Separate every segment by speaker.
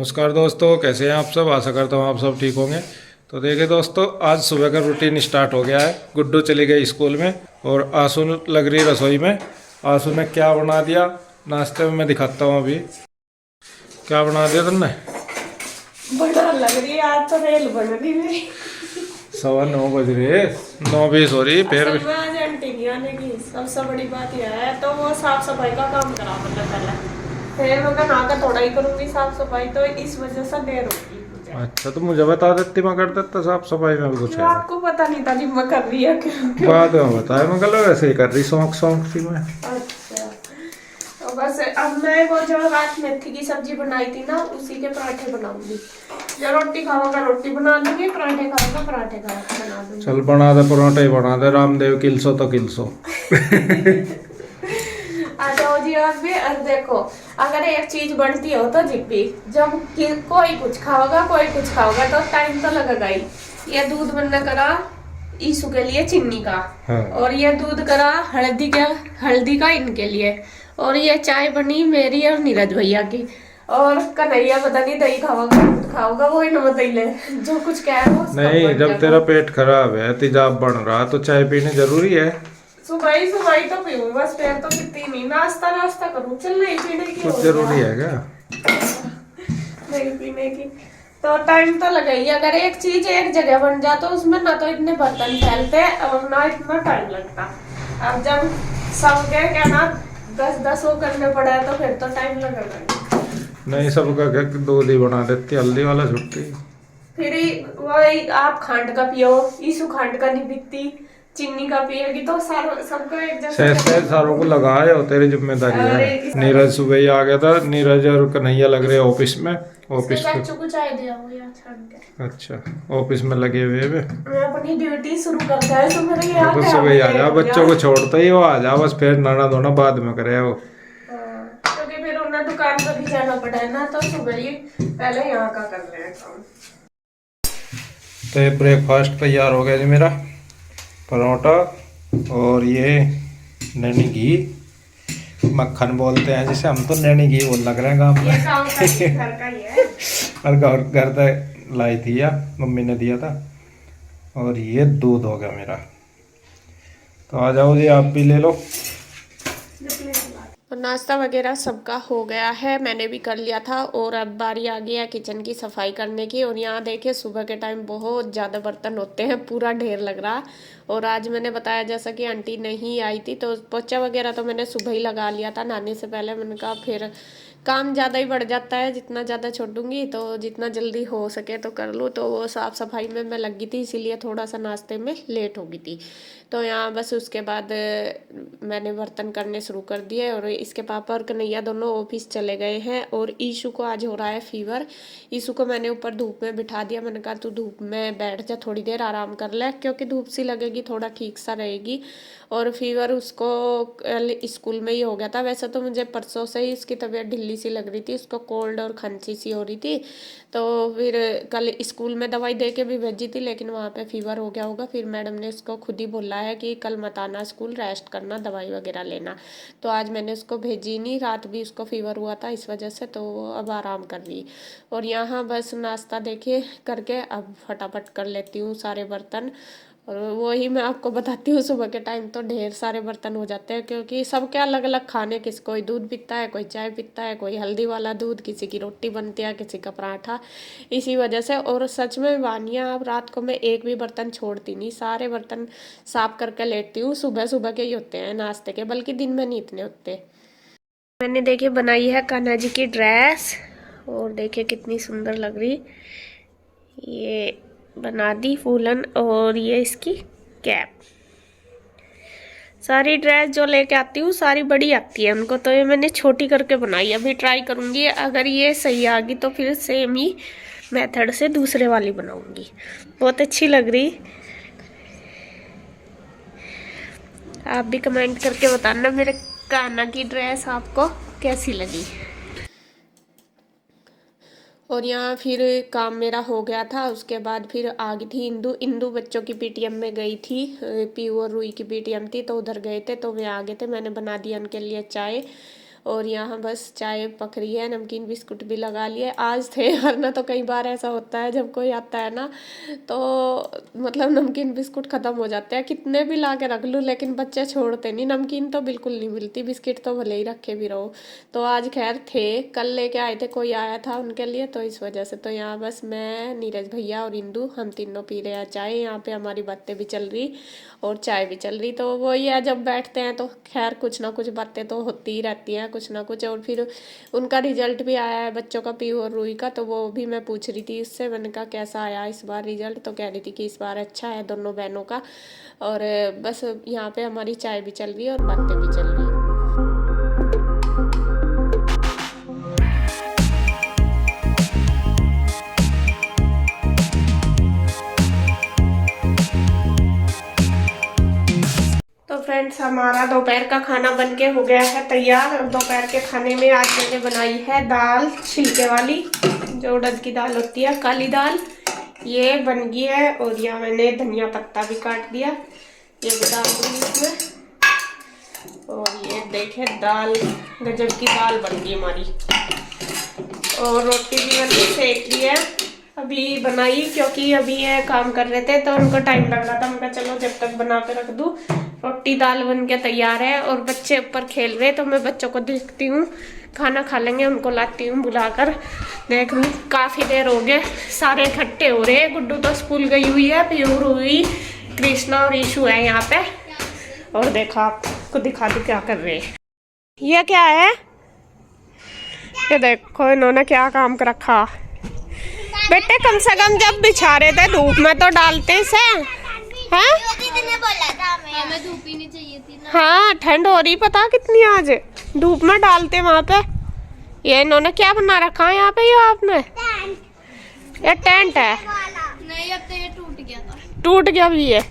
Speaker 1: नमस्कार दोस्तों, कैसे हैं आप सब। आशा करता हूँ आप सब ठीक होंगे। तो देखिए दोस्तों, आज सुबह का रूटीन स्टार्ट हो गया है। गुड्डू चली गई स्कूल में और आंसू लग रही रसोई में। आंसू ने क्या बना दिया नाश्ते में, मैं दिखाता हूँ अभी। क्या बना दिया तुमने?
Speaker 2: बना लग रही है आज तो रेल बन रही मेरी।
Speaker 1: 9:15 बज रहे। 9:20 हो रही फिर भी।
Speaker 2: असल में आज आंटी नहीं आने की सबसे बड़ी बात यह है, तो वो साफ सफाई का काम करा मतलब पहले। फिर मैं कहा ना थोड़ा ही करूंगी साफ सफाई, तो इस वजह से देर होगी मुझे।
Speaker 1: अच्छा, तो मुझे बता देती, मैं कर देता साफ सफाई में भी कुछ
Speaker 2: क्यों
Speaker 1: है।
Speaker 2: आपको पता नहीं था जी मैं कर रही है क्यों क्यों?
Speaker 1: बाद में बताया, मैं कल वैसे ही कर रही, शौक शौक सी में।
Speaker 2: अच्छा, तो बस अब मैं वो जो रात मेथी की सब्जी बनाई थी ना, उसी के पराठे बनाऊंगी। जो रोटी खाओगा रोटी बना दूंगी, पराठे खाओगा पराठे बना दूंगी।
Speaker 1: चल बना दे, परोठा ही बना दे। रामदेव किलसो तो किलसो।
Speaker 2: आ जाओ जी आप भी। और देखो, अगर एक चीज बनती हो तो जिप्पी, जब कोई कुछ खाओगा कोई कुछ खाओगा तो टाइम तो लगेगा ही। ये दूध बनना करा ईसु के लिए चीनी का,
Speaker 1: हाँ।
Speaker 2: और ये दूध करा हल्दी का इनके लिए, और ये चाय बनी मेरी और नीरज भैया की। और कन्हैया पता नहीं दही खाओगा दूध खाओगा, वो ही नमक ले जो कुछ कह रहा हो उसका
Speaker 1: नहीं,
Speaker 2: बन
Speaker 1: जब
Speaker 2: जाएगा।
Speaker 1: तेरा पेट खराब है, तेजाब बढ़ रहा, तो चाय पीनी जरूरी है।
Speaker 2: सुबह ही तो पीऊं बस, फिर तो पीती नहीं। नाश्ता नाश्ता करूं, चल नहीं पीने की
Speaker 1: कुछ
Speaker 2: हो गया।
Speaker 1: जरूरी है क्या?
Speaker 2: नहीं पीने की तो टाइम तो लगा ही। अगर एक चीज एक जगह बन जाए तो उसमें ना तो इतने बर्तन फैलते और ना इतना टाइम लगता। अब जब सबके क्या ना 10-10 वो करने पड़ा तो फिर तो टाइम लगेगा।
Speaker 1: नहीं, सबका क्या दूध ही बना देती, हल्दी वाला छुट्टी।
Speaker 2: फिर वही आप खांड का पियो, ईसु खांड का नहीं पीती, चीनी का पिएगी तो सारा सबको एक जैसा
Speaker 1: सहज
Speaker 2: करना
Speaker 1: सहज सारों को
Speaker 2: पड़ेगा।
Speaker 1: लगाए, और तेरी जिम्मेदारी है।
Speaker 2: और एक
Speaker 1: नीरज सुबह ही आ गया था। नीरज और कन्हैया लग रहे ऑफिस में।
Speaker 2: इसके
Speaker 1: ऑफिस पे।
Speaker 2: चाचू को चाय दिया वो यार छान के।
Speaker 1: अच्छा, ऑफिस में लगे हुए वे।
Speaker 2: मैं अपनी ड्यूटी शुरू कर दिया है, तो मेरे
Speaker 1: हाँ,
Speaker 2: यहाँ
Speaker 1: तो
Speaker 2: क्या
Speaker 1: सुबह ही आ जा,
Speaker 2: लेट हो गया।
Speaker 1: बच्चों को छोड़ता ही वो आ जा बस, फिर नाना धोना बाद में करे वो।
Speaker 2: क्योंकि फिर उन्हें दुकान पर भी जाना पड़ा है ना, तो सुबह ही पहले यहाँ का कर रहे हैं काम।
Speaker 1: तो ये ब्रेकफास्ट तैयार हो गया जी मेरा। परोठा और ये नैनी घी, मक्खन बोलते हैं जिसे हम, तो नैनी घी बोल लग रहे हैं गाँव
Speaker 2: ये गाँव का ही,
Speaker 1: में।
Speaker 2: घर का ही है।
Speaker 1: और घर तक लाई थी या मम्मी ने दिया था। और ये दूध हो गया मेरा। तो आ जाओ जी, आप भी ले लो।
Speaker 2: तो नाश्ता वगैरह सबका हो गया है, मैंने भी कर लिया था। और अब बारी आ गई है किचन की सफाई करने की। और यहाँ देखिए सुबह के टाइम बहुत ज़्यादा बर्तन होते हैं, पूरा ढेर लग रहा। और आज मैंने बताया जैसा कि आंटी नहीं आई थी, तो पोछा वगैरह तो मैंने सुबह ही लगा लिया था नहाने से पहले। मैंने कहा फिर काम ज़्यादा ही बढ़ जाता है, जितना ज़्यादा छोड़ूंगी तो जितना जल्दी हो सके तो कर लूँ। तो वो साफ़ सफाई में मैं लगी थी, इसीलिए थोड़ा सा नाश्ते में लेट हो गई थी। तो यहाँ बस उसके बाद मैंने बर्तन करने शुरू कर दिए। और इसके पापा और कन्हैया दोनों ऑफिस चले गए हैं। और ईशु को आज हो रहा है फीवर। ईशु को मैंने ऊपर धूप में बिठा दिया, मैंने कहा तू धूप में बैठ जा, थोड़ी देर आराम कर ले, क्योंकि धूप सी लगेगी थोड़ा ठीक सा रहेगी। और फीवर उसको कल स्कूल में ही हो गया था। वैसे तो मुझे परसों से ही इसकी तबीयत ढिल्ली सी लग रही थी, उसको कोल्ड और खांसी सी हो रही थी। तो फिर कल स्कूल में दवाई दे के भी भेजी थी, लेकिन वहाँ पे फीवर हो गया होगा। फिर मैडम ने उसको खुद ही बोला है कि कल मत आना स्कूल, रेस्ट करना, दवाई वगैरह लेना। तो आज मैंने उसको भेजी नहीं, रात भी उसको फीवर हुआ था इस वजह से, तो वो अब आराम कर रही। और यहाँ बस नाश्ता देखिए करके अब फटाफट कर लेती हूँ सारे बर्तन। और वही मैं आपको बताती हूँ, सुबह के टाइम तो ढेर सारे बर्तन हो जाते हैं, क्योंकि सबके अलग अलग खाने, किसी कोई दूध पीता है, कोई चाय पीता है, कोई हल्दी वाला दूध, किसी की रोटी बनती है, किसी का पराठा। इसी वजह से। और सच में वानिया, अब रात को मैं एक भी बर्तन छोड़ती नहीं, सारे बर्तन साफ करके लेटती हूँ। सुबह सुबह के ही होते हैं नाश्ते के, बल्कि दिन में नहीं इतने होते। मैंने देखिए बनाई है कान्हा जी की ड्रेस, और देखिए कितनी सुंदर लग रही। ये बना दी फूलन, और ये इसकी कैप। सारी ड्रेस जो लेके आती हूँ सारी बड़ी आती है उनको, तो ये मैंने छोटी करके बनाई। अभी ट्राई करूँगी, अगर ये सही आ गई तो फिर सेम ही मेथड से दूसरे वाली बनाऊँगी। बहुत अच्छी लग रही। आप भी कमेंट करके बताना मेरे कान्हा की ड्रेस आपको कैसी लगी। और यहाँ फिर काम मेरा हो गया था। उसके बाद फिर आ गई थी इंदू। इंदू बच्चों की पीटीएम में गई थी, पीयू और रूई की पीटीएम थी, तो उधर गए थे, तो वे आ गए थे। मैंने बना दिया उनके लिए चाय। और यहाँ बस चाय पक रही है, नमकीन बिस्कुट भी लगा लिए आज थे। वरना तो कई बार ऐसा होता है जब कोई आता है ना तो मतलब नमकीन बिस्कुट ख़त्म हो जाते हैं, कितने भी ला के रख लूँ लेकिन बच्चे छोड़ते नहीं। नमकीन तो बिल्कुल नहीं मिलती, बिस्किट तो भले ही रखे भी रहो। तो आज खैर थे, कल लेके आए थे, कोई आया था उनके लिए, तो इस वजह से। तो यहाँ बस मैं, नीरज भैया और इंदू हम तीनों पी रहे हैं चाय। यहाँ पे हमारी बातें भी चल रही और चाय भी चल रही। तो वही है, जब बैठते हैं तो खैर कुछ ना कुछ बातें तो होती ही रहती हैं, कुछ ना कुछ। और फिर उनका रिजल्ट भी आया है बच्चों का, पीहू और रूही का, तो वो भी मैं पूछ रही थी उससे, मैंने कहा कैसा आया इस बार रिजल्ट। तो कह रही थी कि इस बार अच्छा है दोनों बहनों का। और बस यहाँ पे हमारी चाय भी चल रही है और बातें भी चल रही है। तो फ्रेंड्स, हमारा दोपहर का खाना बनके हो गया है तैयार। और दोपहर के खाने में आज मैंने बनाई है दाल छिलके वाली, जो उड़द की दाल होती है, काली दाल, ये बन गई है। और यहाँ मैंने धनिया पत्ता भी काट दिया, ये भी डाल दूंगी इसमें। और ये देखे दाल, गजब की दाल बन गई हमारी। और रोटी भी मैंने सेक ली है, अभी बनाई, क्योंकि अभी ये काम कर रहे थे तो उनको टाइम लग रहा था। मैं चलो जब तक बना के रख दूँ। रोटी दाल बन के तैयार है और बच्चे ऊपर खेल रहे, तो मैं बच्चों को देखती हूँ, खाना खा लेंगे, उनको लाती हूँ बुलाकर। देख लूँ, काफ़ी देर हो गए, सारे इकट्ठे हो रहे हैं। गुड्डू तो स्कूल गई हुई है, प्यूर हुई, कृष्णा और ईशु है यहाँ पे। और देखो आपको दिखा दूँ क्या कर रहे हैं। ये क्या है, ये देखो इन्होंने क्या काम कर रखा। बेटे कम से कम जब बिछा रहे थे धूप में तो डालते इसे, हैं?
Speaker 3: हमें धूप ही नहीं चाहिए थी ना।
Speaker 2: हाँ, ठंड हो रही पता कितनी आज, धूप में डालते वहाँ पे। ये इन्होंने क्या बना रखा है यहाँ पे, ये आपने, ये टेंट है।
Speaker 3: नहीं, अब तो ये टूट गया था।
Speaker 2: टूट गया भी ये।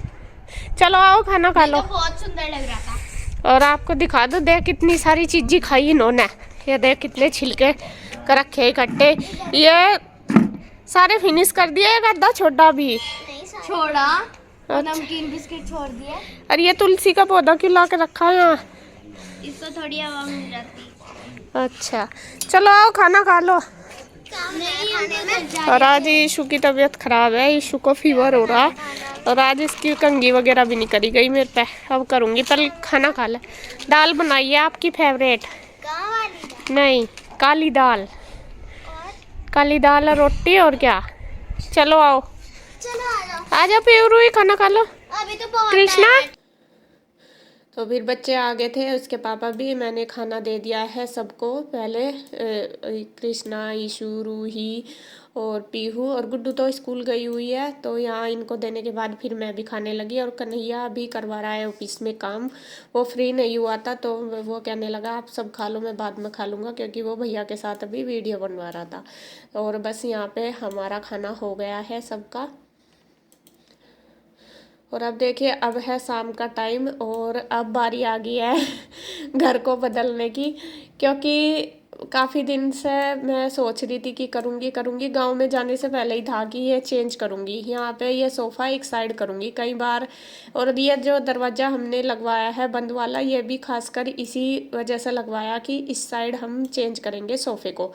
Speaker 2: चलो आओ खाना खा लो।
Speaker 3: तो बहुत सुंदर लग रहा था।
Speaker 2: और आपको दिखा दो, देख कितनी सारी चीजें खाई इन्होंने। ये देख कितने छिलके कर रखे इकट्ठे, ये सारे फिनिश कर दिए, एक आधा छोटा भी
Speaker 3: छोड़ा।
Speaker 2: अच्छा।
Speaker 3: नमकीन बिस्किट छोड़ दिए।
Speaker 2: और ये तुलसी का पौधा क्यों ला के रखा है यहाँ?
Speaker 3: इससे थोड़ी हवा मिल जाती।
Speaker 2: अच्छा चलो आओ खाना खा लो।
Speaker 3: नहीं,
Speaker 2: और आज ईशु की तबीयत खराब है, ईशु को फीवर हो रहा है और आज इसकी कंघी वगैरह भी नहीं करी गई मेरे पे, अब करूँगी। पहले खाना खा ले। दाल बनाई है आपकी फेवरेट? नहीं, काली दाल, काली दाल और रोटी। और क्या, चलो आओ, आ जाओ प्यूरू ही खाना खा लो।
Speaker 3: अभी तो बहुत
Speaker 2: कृष्णा। तो फिर बच्चे आ गए थे, उसके पापा भी, मैंने खाना दे दिया है सबको पहले। कृष्णा, ईशु, रूही और पीहू और गुड्डू तो स्कूल गई हुई है, तो यहाँ इनको देने के बाद फिर मैं भी खाने लगी। और कन्हैया भी करवा रहा है ऑफिस में काम, वो फ्री नहीं हुआ था तो वो कहने लगा आप सब खा लो, मैं बाद में खा लूँगा, क्योंकि वो भैया के साथ अभी वीडियो बनवा रहा था। और बस यहाँ पे हमारा खाना हो गया है सबका। और अब देखिए, अब है शाम का टाइम और अब बारी आ गई है घर को बदलने की, क्योंकि काफ़ी दिन से मैं सोच रही थी कि करूँगी। गांव में जाने से पहले ही था कि ये चेंज करूँगी, यहाँ पे ये सोफ़ा एक साइड करूँगी कई बार। और ये जो दरवाज़ा हमने लगवाया है बंद वाला, ये भी खासकर इसी वजह से लगवाया कि इस साइड हम चेंज करेंगे सोफ़े को।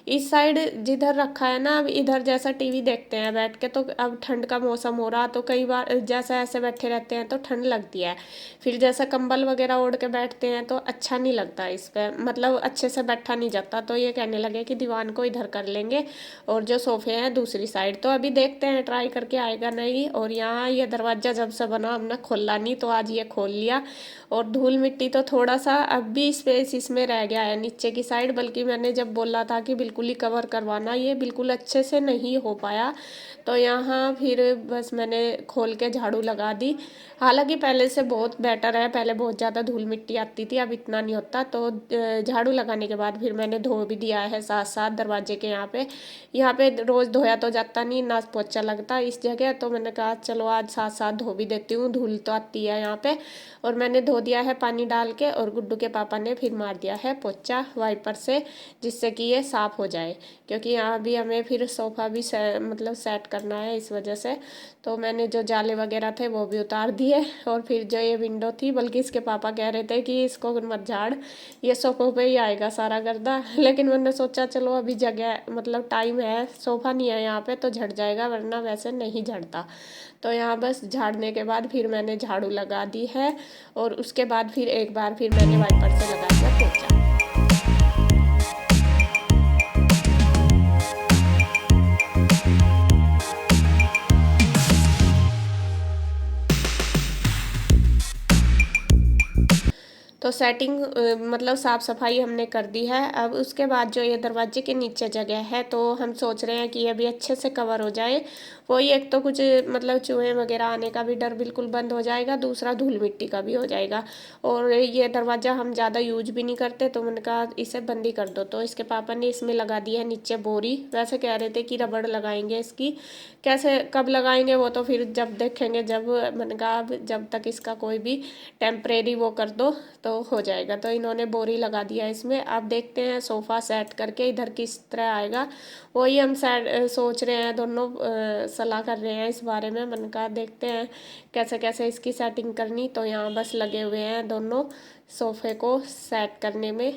Speaker 2: इस साइड जिधर रखा है ना, अब इधर जैसा टीवी देखते हैं बैठ के, तो अब ठंड का मौसम हो रहा, तो कई बार जैसा ऐसे बैठे रहते हैं तो ठंड लगती है। फिर जैसा कंबल वगैरह ओढ़ के बैठते हैं तो अच्छा नहीं लगता इस पर, मतलब अच्छे से बैठा नहीं जाता। तो ये कहने लगे कि दीवान को इधर कर लेंगे और जो सोफ़े हैं दूसरी साइड। तो अभी देखते हैं ट्राई करके आएगा नहीं। और यहाँ ये दरवाज़ा जब से बना हमने खोला नहीं, तो आज ये खोल लिया। और धूल मिट्टी तो थोड़ा सा अब भी स्पेस इसमें रह गया है नीचे की साइड, बल्कि मैंने जब बोला था कि बिल्कुल ही कवर करवाना, ये बिल्कुल अच्छे से नहीं हो पाया। तो यहाँ फिर बस मैंने खोल के झाड़ू लगा दी। हालांकि पहले से बहुत बेटर है, पहले बहुत ज़्यादा धूल मिट्टी आती थी, अब इतना नहीं होता। तो झाड़ू लगाने के बाद फिर मैंने धो भी दिया है साथ साथ दरवाजे के यहाँ पे रोज़ धोया तो जाता नहीं, ना पोछा लगता इस जगह, तो मैंने कहा चलो आज साथ साथ धो भी देती हूँ, धूल तो आती है यहाँ पे। और मैंने धो दिया है पानी डाल के, और गुड्डू के पापा ने फिर मार दिया है पोछा वाइपर से, जिससे कि ये साफ़ हो जाए, क्योंकि यहाँ भी हमें फिर सोफ़ा भी मतलब सेट करना है, इस वजह से। तो मैंने जो जाले वगैरह थे वो भी उतार दिए, और फिर जो ये विंडो थी, बल्कि इसके पापा कह रहे थे कि इसको मत झाड़, ये सोफ़ों पे ही आएगा सारा गर्दा। लेकिन मैंने सोचा चलो अभी जगह मतलब टाइम है, सोफ़ा नहीं है यहाँ पे तो झड़ जाएगा, वरना वैसे नहीं झड़ता। तो यहाँ बस झाड़ने के बाद फिर मैंने झाड़ू लगा दी है, और उसके बाद फिर एक बार फिर मैंने वाइपर से लगा दिया पोछा। तो सेटिंग मतलब साफ़ सफाई हमने कर दी है। अब उसके बाद जो ये दरवाजे के नीचे जगह है, तो हम सोच रहे हैं कि ये भी अच्छे से कवर हो जाए। वही एक तो कुछ मतलब चूहे वगैरह आने का भी डर बिल्कुल बंद हो जाएगा, दूसरा धूल मिट्टी का भी हो जाएगा। और ये दरवाज़ा हम ज़्यादा यूज भी नहीं करते, तो मैंने कहा इसे बंद ही कर दो। तो इसके पापा ने इसमें लगा दी है नीचे बोरी। वैसे कह रहे थे कि रबड़ लगाएंगे इसकी, कैसे कब लगाएंगे वो तो फिर जब देखेंगे। जब मैंने कहा जब तक इसका कोई भी टेम्परेरी वो कर दो तो हो जाएगा। तो इन्होंने बोरी लगा दिया इसमें। अब देखते हैं सोफ़ा सेट करके इधर किस तरह आएगा, वही हम सोच रहे हैं, दोनों सलाह कर रहे हैं इस बारे में। मैंने कहा देखते हैं कैसे कैसे इसकी सेटिंग करनी। तो यहाँ बस लगे हुए हैं दोनों सोफ़े को सेट करने में।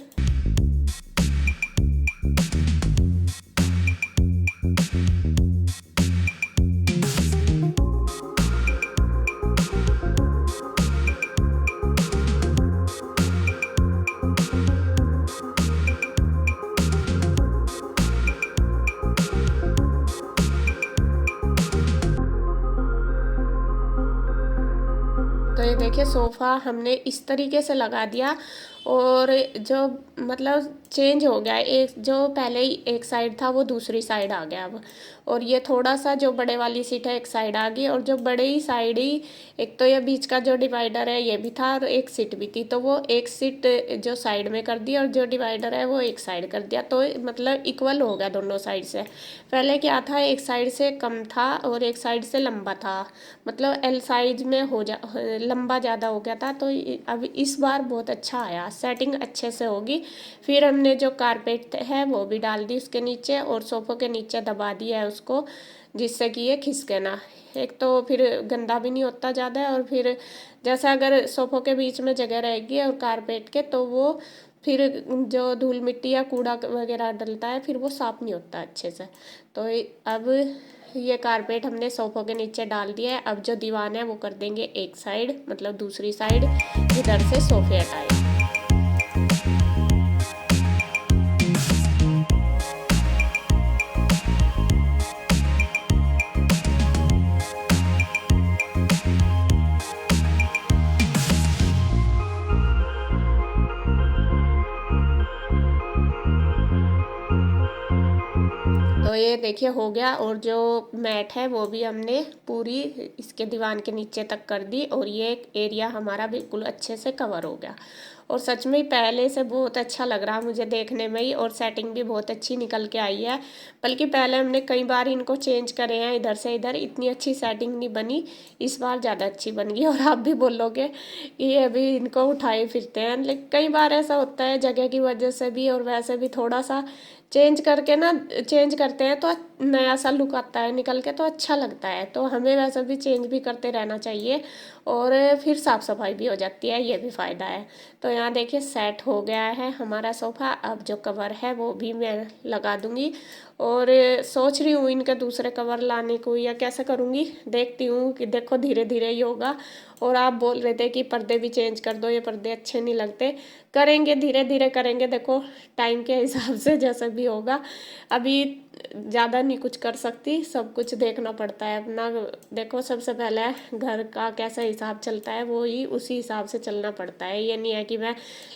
Speaker 2: तो ये देखिए सोफ़ा हमने इस तरीके से लगा दिया, और जो मतलब चेंज हो गया, एक जो पहले ही एक साइड था वो दूसरी साइड आ गया अब। और ये थोड़ा सा जो बड़े वाली सीट है एक साइड आ गई, और जो बड़े ही साइड ही एक तो ये बीच का जो डिवाइडर है ये भी था, और एक सीट भी थी, तो वो एक सीट जो साइड में कर दी और जो डिवाइडर है वो एक साइड कर दिया। तो मतलब इक्वल हो गया दोनों साइड से। पहले क्या था, एक साइड से कम था और एक साइड से लंबा था, मतलब एल साइज में लंबा ज़्यादा हो गया था। तो अब इस बार बहुत अच्छा आया, सेटिंग अच्छे से होगी। फिर हमने जो कारपेट है वो भी डाल दी उसके नीचे, और सोफ़ों के नीचे दबा दिया है उसको, जिससे कि ये खिसके ना। एक तो फिर गंदा भी नहीं होता ज़्यादा, और फिर जैसा अगर सोफ़ों के बीच में जगह रहेगी और कारपेट के, तो वो फिर जो धूल मिट्टी या कूड़ा वगैरह डलता है फिर वो साफ़ नहीं होता अच्छे से। तो अब ये कारपेट हमने सोफ़ों के नीचे डाल दिया है। अब जो दीवान है वो कर देंगे एक साइड, मतलब दूसरी साइड जिधर से सोफ़े हटाए। तो ये देखिए हो गया, और जो मैट है वो भी हमने पूरी इसके दीवान के नीचे तक कर दी, और ये एरिया हमारा बिल्कुल अच्छे से कवर हो गया। और सच में पहले से बहुत अच्छा लग रहा मुझे देखने में ही, और सेटिंग भी बहुत अच्छी निकल के आई है। बल्कि पहले हमने कई बार इनको चेंज करे हैं इधर से इधर, इतनी अच्छी सेटिंग नहीं बनी, इस बार ज़्यादा अच्छी बन गई। और आप भी बोलोगे कि ये अभी इनको उठाए फिरते हैं, लेकिन कई बार ऐसा होता है जगह की वजह से भी, और वैसे भी थोड़ा सा चेंज करते हैं तो नया सा लुक आता है निकल के, तो अच्छा लगता है। तो हमें वैसे भी चेंज भी करते रहना चाहिए, और फिर साफ़ सफाई भी हो जाती है, ये भी फ़ायदा है। तो यहाँ देखिए सेट हो गया है हमारा सोफ़ा। अब जो कवर है वो भी मैं लगा दूँगी, और सोच रही हूँ इनके दूसरे कवर लाने को या कैसे करूँगी, देखती हूँ कि देखो धीरे धीरे ही होगा। और आप बोल रहे थे कि पर्दे भी चेंज कर दो, ये पर्दे अच्छे नहीं लगते, करेंगे धीरे धीरे करेंगे, देखो टाइम के हिसाब से जैसा भी होगा। अभी ज़्यादा नहीं कुछ कर सकती, सब कुछ देखना पड़ता है अपना। देखो सबसे पहले घर का कैसा हिसाब चलता है वो ही उसी हिसाब से चलना पड़ता है। ये नहीं है कि मैं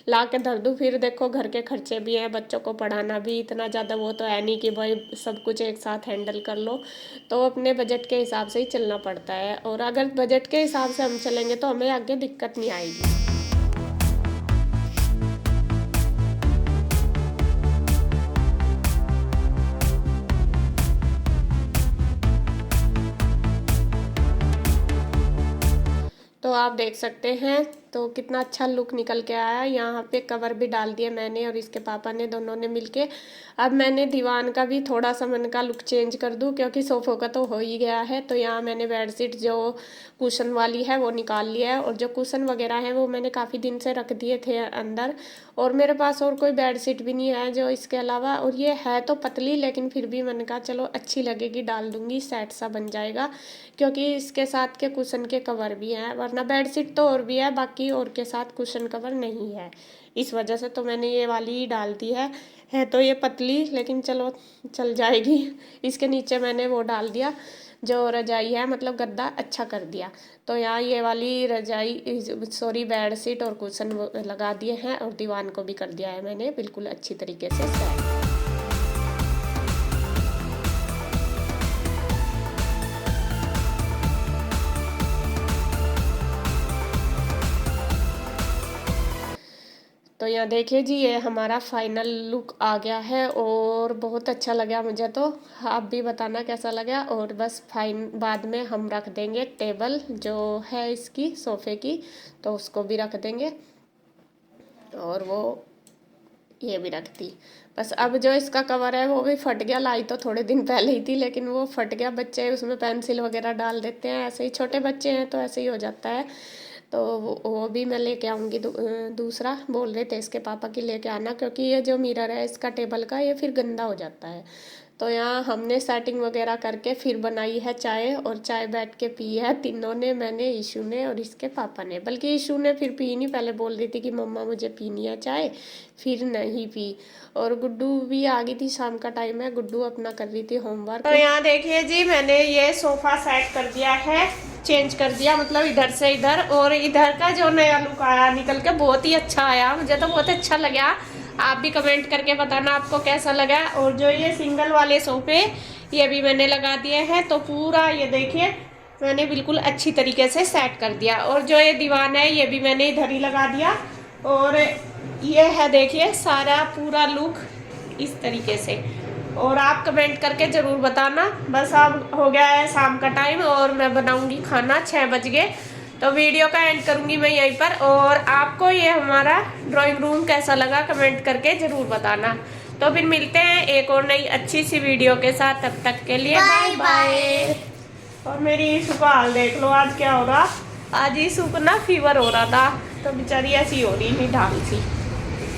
Speaker 2: ला के धर दूँ, फिर देखो घर के खर्चे भी हैं, बच्चों को पढ़ाना भी, इतना ज़्यादा वो तो है नहीं कि भाई सब कुछ एक साथ हैंडल कर लो। तो अपने बजट के हिसाब से ही चलना पड़ता है, और अगर बजट के हिसाब से हम चलेंगे तो हमें आगे दिक्कत नहीं आएगी। तो आप देख सकते हैं तो कितना अच्छा लुक निकल के आया। यहाँ पे कवर भी डाल दिया मैंने और इसके पापा ने, दोनों ने मिलके। अब मैंने दीवान का भी थोड़ा सा मन का लुक चेंज कर दूँ, क्योंकि सोफ़ों का तो हो ही गया है। तो यहाँ मैंने बेडशीट जो कुशन वाली है वो निकाल लिया है, और जो कुशन वगैरह है वो मैंने काफ़ी दिन से रख दिए थे अंदर। और मेरे पास और कोई बेडशीट भी नहीं है जो इसके अलावा, और ये है तो पतली, लेकिन फिर भी मैंने कहा चलो अच्छी लगेगी, डाल दूँगी, सेट सा बन जाएगा। क्योंकि इसके साथ के कुशन के कवर भी हैं, वरना बेडशीट तो और भी है बाकी, और के साथ कुशन कवर नहीं है। इस वजह से तो मैंने ये वाली ही डाल दी है तो ये पतली, लेकिन चलो चल जाएगी। इसके नीचे मैंने वो डाल दिया जो रजाई है, मतलब गद्दा अच्छा कर दिया। तो यहाँ ये वाली रजाई, सॉरी, बेडशीट और कुशन लगा दिए हैं, और दीवान को भी कर दिया है मैंने बिल्कुल अच्छी तरीके से सेट। तो यहाँ देखिए जी, ये हमारा फाइनल लुक आ गया है और बहुत अच्छा लगा मुझे। तो आप भी बताना कैसा लगा। और बस बाद में हम रख देंगे टेबल जो है इसकी सोफ़े की, तो उसको भी रख देंगे, और वो ये भी रख दी। बस अब जो इसका कवर है वो भी फट गया, लाई तो थोड़े दिन पहले ही थी, लेकिन वो फट गया। बच्चे उसमें पेंसिल वगैरह डाल देते हैं, ऐसे ही छोटे बच्चे हैं तो ऐसे ही हो जाता है। तो वो भी मैं लेके आऊँगी। दूसरा बोल रहे थे इसके पापा की लेके आना, क्योंकि ये जो मिरर है इसका टेबल का, ये फिर गंदा हो जाता है। तो यहाँ हमने सेटिंग वगैरह करके फिर बनाई है चाय, और चाय बैठ के पी है तीनों ने, मैंने, ईशू ने और इसके पापा ने। बल्कि ईशू ने फिर पी नहीं, पहले बोल रही थी कि मम्मा मुझे पीनी है चाय, फिर नहीं पी। और गुड्डू भी आ गई थी, शाम का टाइम है, गुड्डू अपना कर रही थी होमवर्क। तो यहाँ देखिए जी, मैंने ये सोफ़ा सेट कर दिया है, चेंज कर दिया, मतलब इधर से इधर। और इधर का जो नया लुक आया निकल के बहुत ही अच्छा आया, मुझे तो बहुत अच्छा लगा। आप भी कमेंट करके बताना आपको कैसा लगा। और जो ये सिंगल वाले सोफे ये भी मैंने लगा दिए हैं, तो पूरा ये देखिए मैंने बिल्कुल अच्छी तरीके से सेट कर दिया। और जो ये दीवान है ये भी मैंने इधर ही लगा दिया। और ये है देखिए सारा पूरा लुक इस तरीके से। और आप कमेंट करके ज़रूर बताना। बस अब हो गया है शाम का टाइम और मैं बनाऊंगी खाना, 6 बज गए। तो वीडियो का एंड करूंगी मैं यहीं पर। और आपको ये हमारा ड्राइंग रूम कैसा लगा कमेंट करके ज़रूर बताना। तो फिर मिलते हैं एक और नई अच्छी सी वीडियो के साथ, तब तक के लिए बाय बाय। और मेरी ईशू का हाल देख लो, आज क्या हो रहा। आज ईशू को ना फीवर हो रहा था, तो बेचारी ऐसी हो रही थी ढाल सी।